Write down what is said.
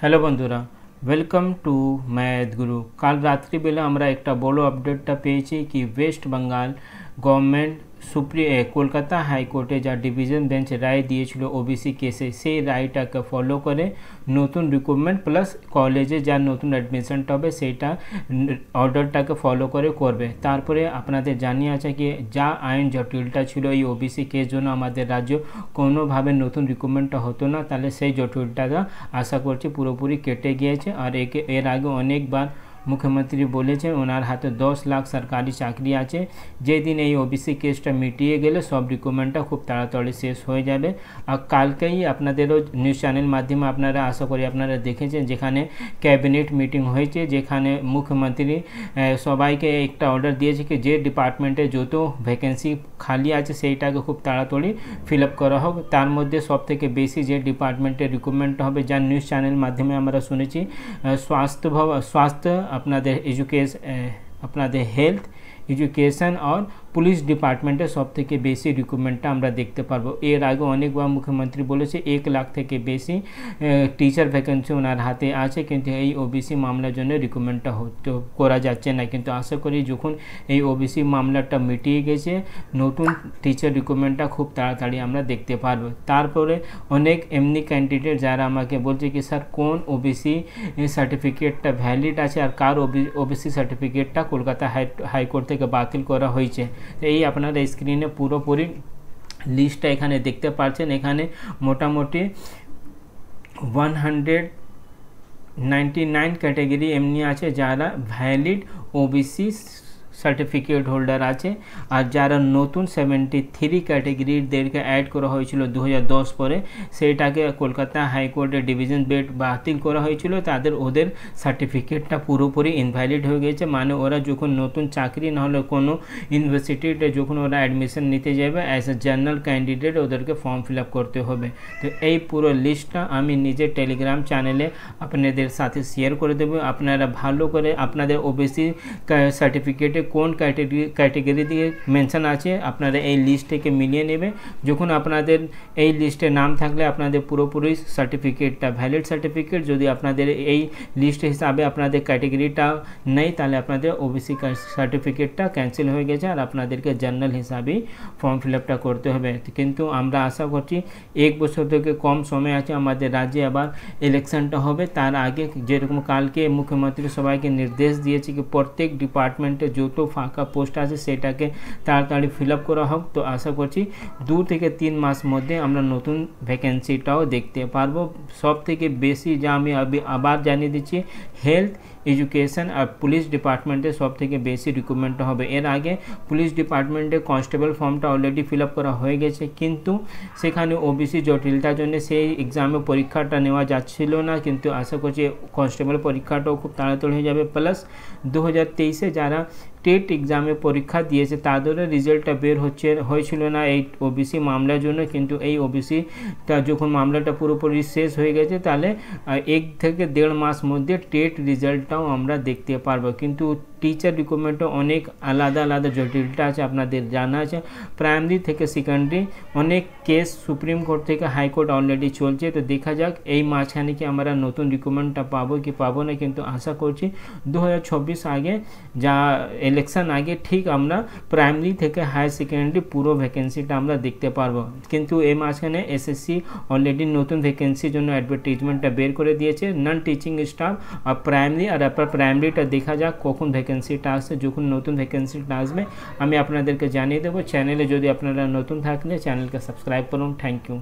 Hello বন্ধুরা, welcome to math গুরু। কাল রাত্রিবেলা আমরা একটা বড় আপডেটটা পেয়েছি কি ওয়েস্ট বেঙ্গল গভর্নমেন্ট কলকাতা হাইকোর্টে যা ডিভিশন বেঞ্চ রায় দিয়েছিল ওবিসি কেসে, সেই রায়টাকে ফলো করে নতুন রিক্রুটমেন্ট প্লাস কলেজে যা নতুন অ্যাডমিশনটা হবে সেইটা অর্ডারটাকে ফলো করে করবে। তারপরে আপনাদের জানিয়ে আছে কি যা আইন জটিলটা ছিল এই ওবিসি কেস জন্য আমাদের রাজ্য কোনোভাবে নতুন রিক্রুটমেন্টটা হতো না, তাহলে সেই জটিলটাটা আশা করছি পুরোপুরি কেটে গিয়েছে। আর এর আগে অনেকবার মুখ্যমন্ত্রী বলেছেন ওনার হাতে 10 লাখ সরকারি চাকরি আছে, যেদিন এই ওবিসি কেসটা মিটিয়ে গেলে সব রিক্রুটমেন্টটা খুব তাড়াতাড়ি শেষ হয়ে যাবে। আর কালকেই আপনাদেরও নিউজ চ্যানেল মাধ্যমে আপনারা আশা করি আপনারা দেখেছেন যেখানে ক্যাবিনেট মিটিং হয়েছে, যেখানে মুখ্যমন্ত্রী সবাইকে একটা অর্ডার দিয়েছে কি যে ডিপার্টমেন্টে যত ভ্যাকেন্সি খালি আছে সেইটাকে খুব তাড়াতাড়ি ফিল আপ করা হোক। তার মধ্যে সবথেকে বেশি যে ডিপার্টমেন্টের রিক্রুটমেন্ট হবে যা নিউজ চ্যানেল মাধ্যমে আমরা শুনেছি স্বাস্থ্য, আপনাদের আপনাদের হেলথ, এডুকেশন আর পুলিশ ডিপার্টমেন্টে সবথেকে বেশি রিক্রুটমেন্টটা আমরা দেখতে পারবো। এর আগে অনেকবার মুখ্যমন্ত্রী বলেছে 1 লাখ থেকে বেশি টিচার ভ্যাকেন্সি ওনার হাতে আছে, কিন্তু এই ওবিসি মামলার জন্য রিক্রুটমেন্টটা করা যাচ্ছে না। কিন্তু আশা করি যখন এই ওবিসি মামলাটা মিটিয়ে গেছে নতুন টিচার রিক্রুটমেন্টটা খুব তাড়াতাড়ি আমরা দেখতে পারবো। তারপরে অনেক এমনি ক্যান্ডিডেট যারা আমাকে বলছে কি স্যার কোন ওবিসি সার্টিফিকেটটা ভ্যালিড আছে আর কার ওবিসি সার্টিফিকেটটা কলকাতা হাইকোর্ট থেকে বাতিল করা হয়েছে। তো এই আপনারা স্ক্রিনে পুরোপুরি লিস্টটা এখানে দেখতে পাচ্ছেন। এখানে মোটামুটি 199 ক্যাটেগরি এমনি আছে যারা ভ্যালিড ওবিসি সার্টিফিকেট হোল্ডার আছে, আর যারা নতুন 73 ক্যাটেগরিদেরকে অ্যাড করা হয়েছিল 2010 পরে, সেইটাকে কলকাতা হাইকোর্টের ডিভিশন বেঞ্চ বাতিল করা হয়েছিল, ওদের সার্টিফিকেটটা পুরোপুরি ইনভ্যালিড হয়ে গেছে। মানে ওরা যখন নতুন চাকরি নাহলে কোনো ইউনিভার্সিটিতে যখন ওরা অ্যাডমিশন নিতে যাবে অ্যাজ এ জেনারেল ক্যান্ডিডেট ওদেরকে ফর্ম ফিল আপ করতে হবে। তো এই পুরো লিস্টটা আমি নিজের টেলিগ্রাম চ্যানেলে আপনাদের সাথে শেয়ার করে দেবো। আপনারা ভালো করে আপনাদের ওবিসি সার্টিফিকেটে কোন ক্যাটেগরি দিয়ে মেনশন আছে আপনারা এই লিস্ট থেকে মিলিয়ে নেবে। যখন আপনাদের এই লিস্টে নাম থাকলে আপনাদের পুরোপুরি সার্টিফিকেটটা ভ্যালিড সার্টিফিকেট, যদি আপনাদের এই লিস্ট হিসাবে আপনাদের ক্যাটেগরিটা নেই তাহলে আপনাদের ওবিসি সার্টিফিকেটটা ক্যান্সেল হয়ে গেছে আর আপনাদেরকে জেনারেল হিসাবেই ফর্ম ফিল আপটা করতে হবে। কিন্তু আমরা আশা করছি 1 বছর থেকে কম সময় আছে, আমাদের রাজ্যে আবার ইলেকশনটা হবে। তার আগে যেরকম কালকে মুখ্যমন্ত্রী সবাইকে নির্দেশ দিয়েছে কি প্রত্যেক ডিপার্টমেন্টে যত ফাঁকা পোস্ট আছে সেটাকে তাড়াতাড়ি ফিল আপ করা হোক। তো আশা করছি 2 থেকে 3 মাস মধ্যে আমরা নতুন ভ্যাকেন্সিটাও দেখতে পারবো। সব থেকে বেশি যা আমি আবার জানিয়ে দিচ্ছি হেলথ, এডুকেশন আর পুলিশ ডিপার্টমেন্টে সব থেকে বেশি রিক্রুটমেন্ট হবে। এর আগে পুলিশ ডিপার্টমেন্টে কনস্টেবল ফর্মটা অলরেডি ফিল আপ করা হয়ে গেছে, কিন্তু সেখানে ওবিসি জটিলতার জন্য সেই এক্সামে পরীক্ষাটা নেওয়া যাচ্ছিল না, কিন্তু আশা করছি কনস্টেবল পরীক্ষাটাও খুব তাড়াতাড়ি হয়ে যাবে। প্লাস 2023-এ যারা টেট এক্সামে পরীক্ষা দিয়েছে তাদেরও রেজাল্টটা বের হয়েছিল না এই ওবিসি মামলার জন্য, কিন্তু এই ওবিসিটা যখন মামলাটা পুরোপুরি শেষ হয়ে গেছে তাহলে 1 থেকে 1.5 মাস মধ্যে টেট রেজাল্টটাও আমরা দেখতে পারবো। কিন্তু টিচার রিক্রুটমেন্টও অনেক আলাদা আলাদা জটিলতা আছে, আপনাদের জানা আছে। প্রাইমারি থেকে সেকেন্ডারি অনেক কেস সুপ্রিম কোর্ট থেকে হাইকোর্ট অলরেডি চলছে। তো দেখা যাক এই মাঝখানে কি আমরা নতুন রিক্রুটমেন্টটা পাবো কি পাবো না, কিন্তু আশা করছি 2024 আগে যা ইলেকশন আগে ঠিক আমরা প্রাইমারি থেকে হায়ার সেকেন্ডারি পুরো ভ্যাকেন্সিটা আমরা দেখতে পারবো। কিন্তু এই মাঝখানে এসএসসি অলরেডি নতুন ভ্যাকেন্সির জন্য অ্যাডভার্টাইজমেন্টটা বের করে দিয়েছে নন টিচিং স্টাফ আর প্রাইমারি আর আপার প্রাইমারিটা দেখা যাক কখন ভ্যাকেন্সিটা আসছে। যখন নতুন ভ্যাকেন্সিটা আসবে আমি আপনাদেরকে জানিয়ে দেবো। চ্যানেলে যদি আপনারা নতুন থাকলে চ্যানেলকে সাবস্ক্রাইব করুন। Thank you.